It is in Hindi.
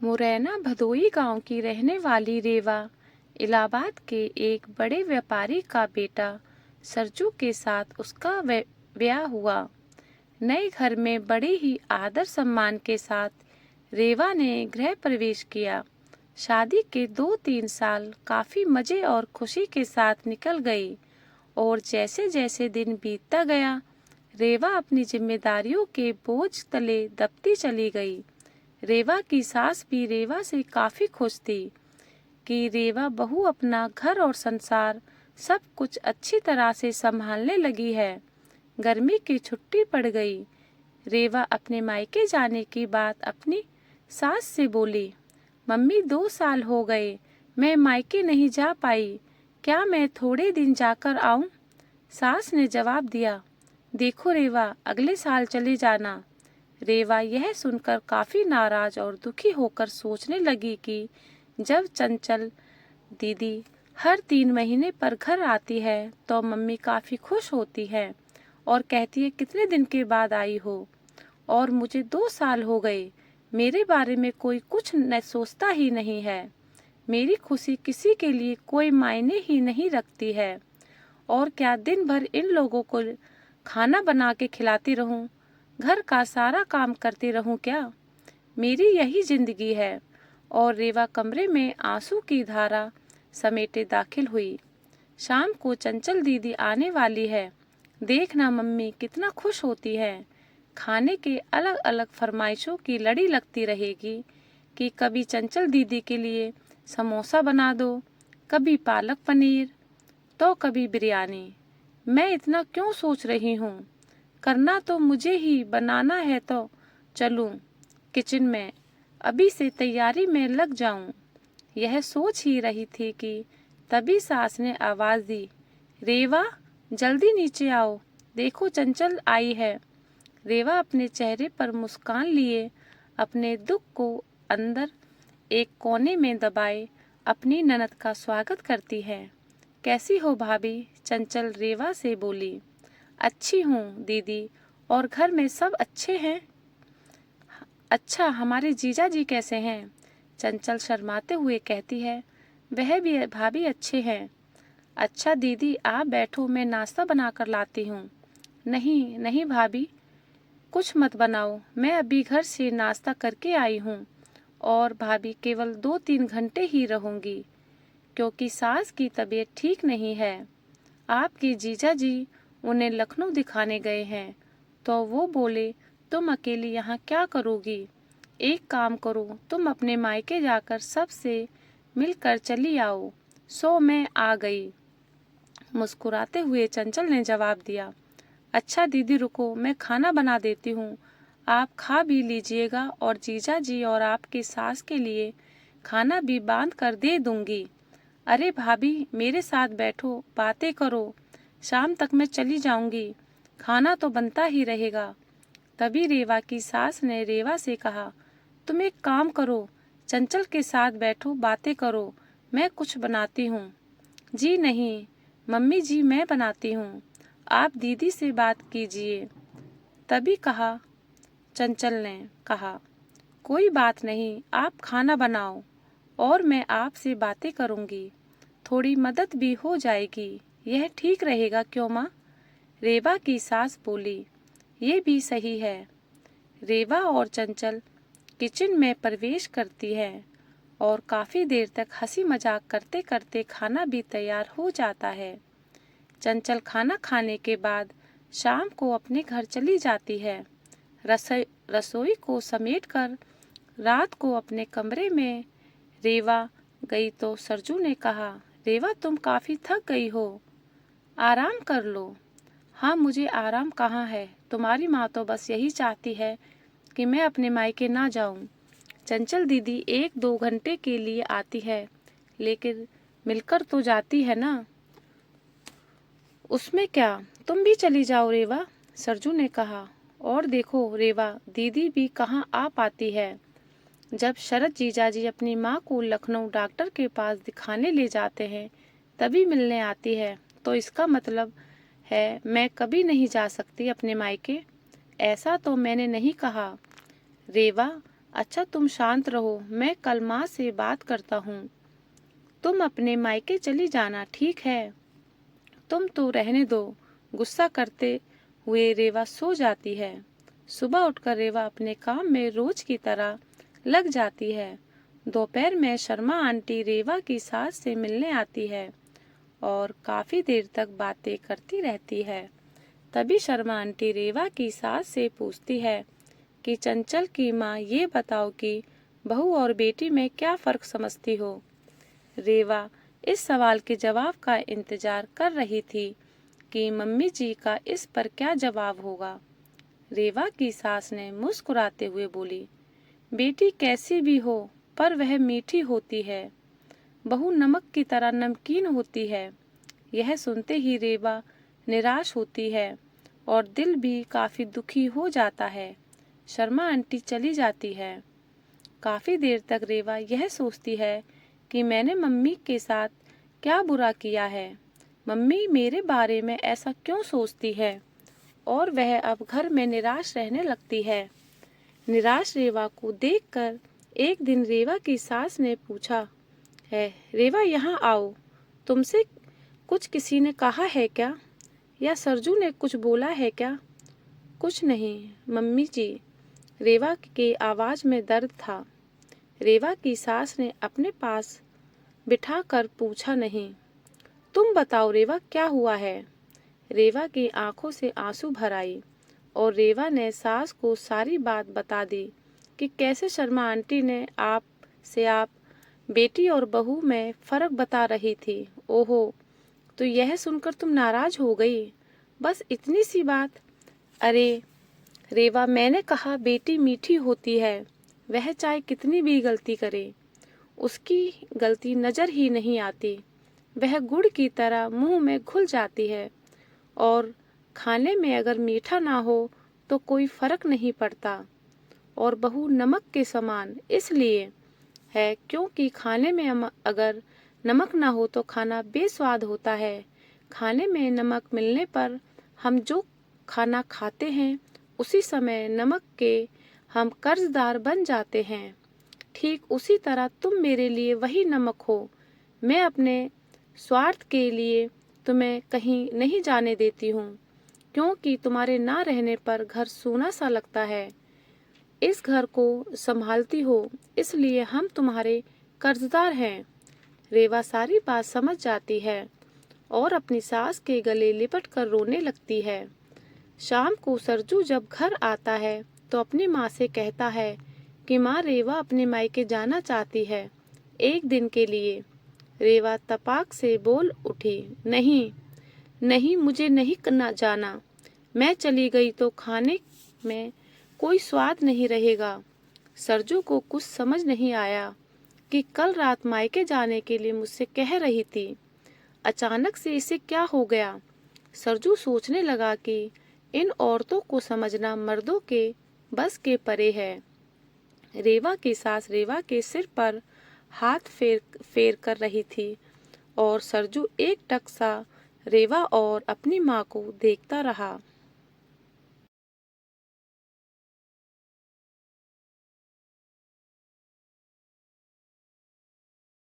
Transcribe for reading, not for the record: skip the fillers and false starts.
मुरैना भदोई गांव की रहने वाली रेवा इलाहाबाद के एक बड़े व्यापारी का बेटा सरजू के साथ उसका ब्याह हुआ। नए घर में बड़े ही आदर सम्मान के साथ रेवा ने गृह प्रवेश किया। शादी के 2-3 साल काफी मजे और खुशी के साथ निकल गए और जैसे जैसे दिन बीतता गया, रेवा अपनी जिम्मेदारियों के बोझ तले दबती चली गई। रेवा की सास भी रेवा से काफी खुश थी कि रेवा बहू अपना घर और संसार सब कुछ अच्छी तरह से संभालने लगी है। गर्मी की छुट्टी पड़ गई। रेवा अपने मायके जाने की बात अपनी सास से बोली। मम्मी 2 साल हो गए मैं मायके नहीं जा पाई, क्या मैं थोड़े दिन जाकर आऊं? सास ने जवाब दिया, देखो रेवा, अगले साल चले जाना। रेवा यह सुनकर काफी नाराज और दुखी होकर सोचने लगी कि जब चंचल दीदी हर 3 महीने पर घर आती है तो मम्मी काफी खुश होती है और कहती है कितने दिन के बाद आई हो, और मुझे 2 साल हो गए, मेरे बारे में कोई कुछ न सोचता ही नहीं है। मेरी खुशी किसी के लिए कोई मायने ही नहीं रखती है, और क्या दिन भर इन लोगों को खाना बना के खिलाती रहूं, घर का सारा काम करती रहूं क्या? मेरी यही जिंदगी है। और रेवा कमरे में आंसू की धारा समेटे दाखिल हुई। शाम को चंचल दीदी आने वाली है, देखना मम्मी कितना खुश होती है। खाने के अलग अलग फरमाइशों की लड़ी लगती रहेगी कि कभी चंचल दीदी के लिए समोसा बना दो, कभी पालक पनीर, तो कभी बिरयानी। मैं इतना क्यों सोच रही हूँ? करना तो मुझे ही बनाना है, तो चलूं किचन में, अभी से तैयारी में लग जाऊं। यह सोच ही रही थी कि तभी सास ने आवाज दी, रेवा जल्दी नीचे आओ, देखो चंचल आई है। रेवा अपने चेहरे पर मुस्कान लिए अपने दुख को अंदर एक कोने में दबाए अपनी ननद का स्वागत करती है। कैसी हो भाभी? चंचल रेवा से बोली। अच्छी हूँ दीदी, और घर में सब अच्छे हैं? अच्छा, हमारे जीजा जी कैसे हैं? चंचल शर्माते हुए कहती है, वह भी भाभी अच्छे हैं। अच्छा दीदी आप बैठो, मैं नाश्ता बनाकर लाती हूँ। नहीं नहीं भाभी, कुछ मत बनाओ, मैं अभी घर से नाश्ता करके आई हूँ, और भाभी केवल 2-3 घंटे ही रहूंगी, क्योंकि सास की तबीयत ठीक नहीं है। आपके जीजा जी उन्हें लखनऊ दिखाने गए हैं, तो वो बोले तुम अकेली यहाँ क्या करोगी? एक काम करो, तुम अपने मायके जाकर सबसे मिलकर चली आओ। सो मैं आ गई। मुस्कुराते हुए चंचल ने जवाब दिया, अच्छा दीदी रुको, मैं खाना बना देती हूँ, आप खा भी लीजिएगा और जीजा जी और आपके सास के लिए खाना भी बांध कर दे दूंगी। अरे भाभी मेरे साथ बैठो, बातें करो, शाम तक मैं चली जाऊंगी, खाना तो बनता ही रहेगा। तभी रेवा की सास ने रेवा से कहा, तुम एक काम करो, चंचल के साथ बैठो, बातें करो, मैं कुछ बनाती हूँ। जी नहीं मम्मी जी, मैं बनाती हूँ, आप दीदी से बात कीजिए। तभी कहा चंचल ने कहा, कोई बात नहीं, आप खाना बनाओ और मैं आपसे बातें करूँगी, थोड़ी मदद भी हो जाएगी, यह ठीक रहेगा क्यों माँ? रेवा की सास बोली, ये भी सही है। रेवा और चंचल किचन में प्रवेश करती है और काफी देर तक हंसी मजाक करते करते खाना भी तैयार हो जाता है। चंचल खाना खाने के बाद शाम को अपने घर चली जाती है। रसोई को समेटकर रात को अपने कमरे में रेवा गई तो सरजू ने कहा, रेवा तुम काफी थक गई हो, आराम कर लो। हाँ मुझे आराम कहाँ है, तुम्हारी माँ तो बस यही चाहती है कि मैं अपने मायके ना जाऊं। चंचल दीदी 1-2 घंटे के लिए आती है, लेकिन मिलकर तो जाती है ना, उसमें क्या, तुम भी चली जाओ रेवा, सरजू ने कहा। और देखो रेवा, दीदी भी कहाँ आ पाती है। जब शरद जीजाजी अपनी माँ को लखनऊ डॉक्टर के पास दिखाने ले जाते हैं तभी मिलने आती है, तो इसका मतलब है मैं कभी नहीं जा सकती अपने मायके? ऐसा तो मैंने नहीं कहा। रेवा अच्छा तुम शांत रहो, मैं कल माँ से बात करता हूँ। तुम अपने मायके चली जाना, ठीक है? तुम तो रहने दो। गुस्सा करते हुए रेवा सो जाती है। सुबह उठकर रेवा अपने काम में रोज की तरह लग जाती है। दोपहर में शर्मा आंटी रेवा की सास से मिलने आती है और काफी देर तक बातें करती रहती है। तभी शर्मा आंटी रेवा की सास से पूछती है कि चंचल की माँ, ये बताओ कि बहू और बेटी में क्या फर्क समझती हो? रेवा इस सवाल के जवाब का इंतजार कर रही थी कि मम्मी जी का इस पर क्या जवाब होगा। रेवा की सास ने मुस्कुराते हुए बोली, बेटी कैसी भी हो पर वह मीठी होती है, बहू नमक की तरह नमकीन होती है। यह सुनते ही रेवा निराश होती है और दिल भी काफी दुखी हो जाता है। शर्मा आंटी चली जाती है। काफी देर तक रेवा यह सोचती है कि मैंने मम्मी के साथ क्या बुरा किया है, मम्मी मेरे बारे में ऐसा क्यों सोचती है, और वह अब घर में निराश रहने लगती है। निराश रेवा को देखकर एक दिन रेवा की सास ने पूछा है, रेवा यहाँ आओ, तुमसे कुछ किसी ने कहा है क्या, या सरजू ने कुछ बोला है क्या? कुछ नहीं मम्मी जी, रेवा के आवाज में दर्द था। रेवा की सास ने अपने पास बिठाकर पूछा, नहीं तुम बताओ रेवा क्या हुआ है? रेवा की आंखों से आंसू भर आई और रेवा ने सास को सारी बात बता दी कि कैसे शर्मा आंटी ने आप बेटी और बहू में फर्क बता रही थी। ओहो, तो यह सुनकर तुम नाराज हो गई? बस इतनी सी बात? अरे रेवा, मैंने कहा बेटी मीठी होती है, वह चाहे कितनी भी गलती करे, उसकी गलती नजर ही नहीं आती। वह गुड़ की तरह मुंह में घुल जाती है और खाने में अगर मीठा ना हो तो कोई फर्क नहीं पड़ता। और बहू नमक के समान इसलिए है क्योंकि खाने में अगर नमक ना हो तो खाना बेस्वाद होता है। खाने में नमक मिलने पर हम जो खाना खाते हैं उसी समय नमक के हम कर्जदार बन जाते हैं। ठीक उसी तरह तुम मेरे लिए वही नमक हो। मैं अपने स्वार्थ के लिए तुम्हें कहीं नहीं जाने देती हूँ, क्योंकि तुम्हारे ना रहने पर घर सूना सा लगता है। इस घर को संभालती हो इसलिए हम तुम्हारे कर्जदार हैं। रेवा सारी बात समझ जाती है और अपनी सास के गले लिपट कर रोने लगती है। शाम को सरजू जब घर आता है तो अपनी माँ से कहता है कि माँ, रेवा अपने मायके जाना चाहती है, एक दिन के लिए। रेवा तपाक से बोल उठी, नहीं नहीं, मुझे नहीं करना जाना। मैं चली गई तो खाने में कोई स्वाद नहीं रहेगा। सरजू को कुछ समझ नहीं आया कि कल रात मायके जाने के लिए मुझसे कह रही थी, अचानक से इसे क्या हो गया। सरजू सोचने लगा कि इन औरतों को समझना मर्दों के बस के परे है। रेवा की सास रेवा के सिर पर हाथ फेर फेर कर रही थी और सरजू एकटक सा रेवा और अपनी माँ को देखता रहा।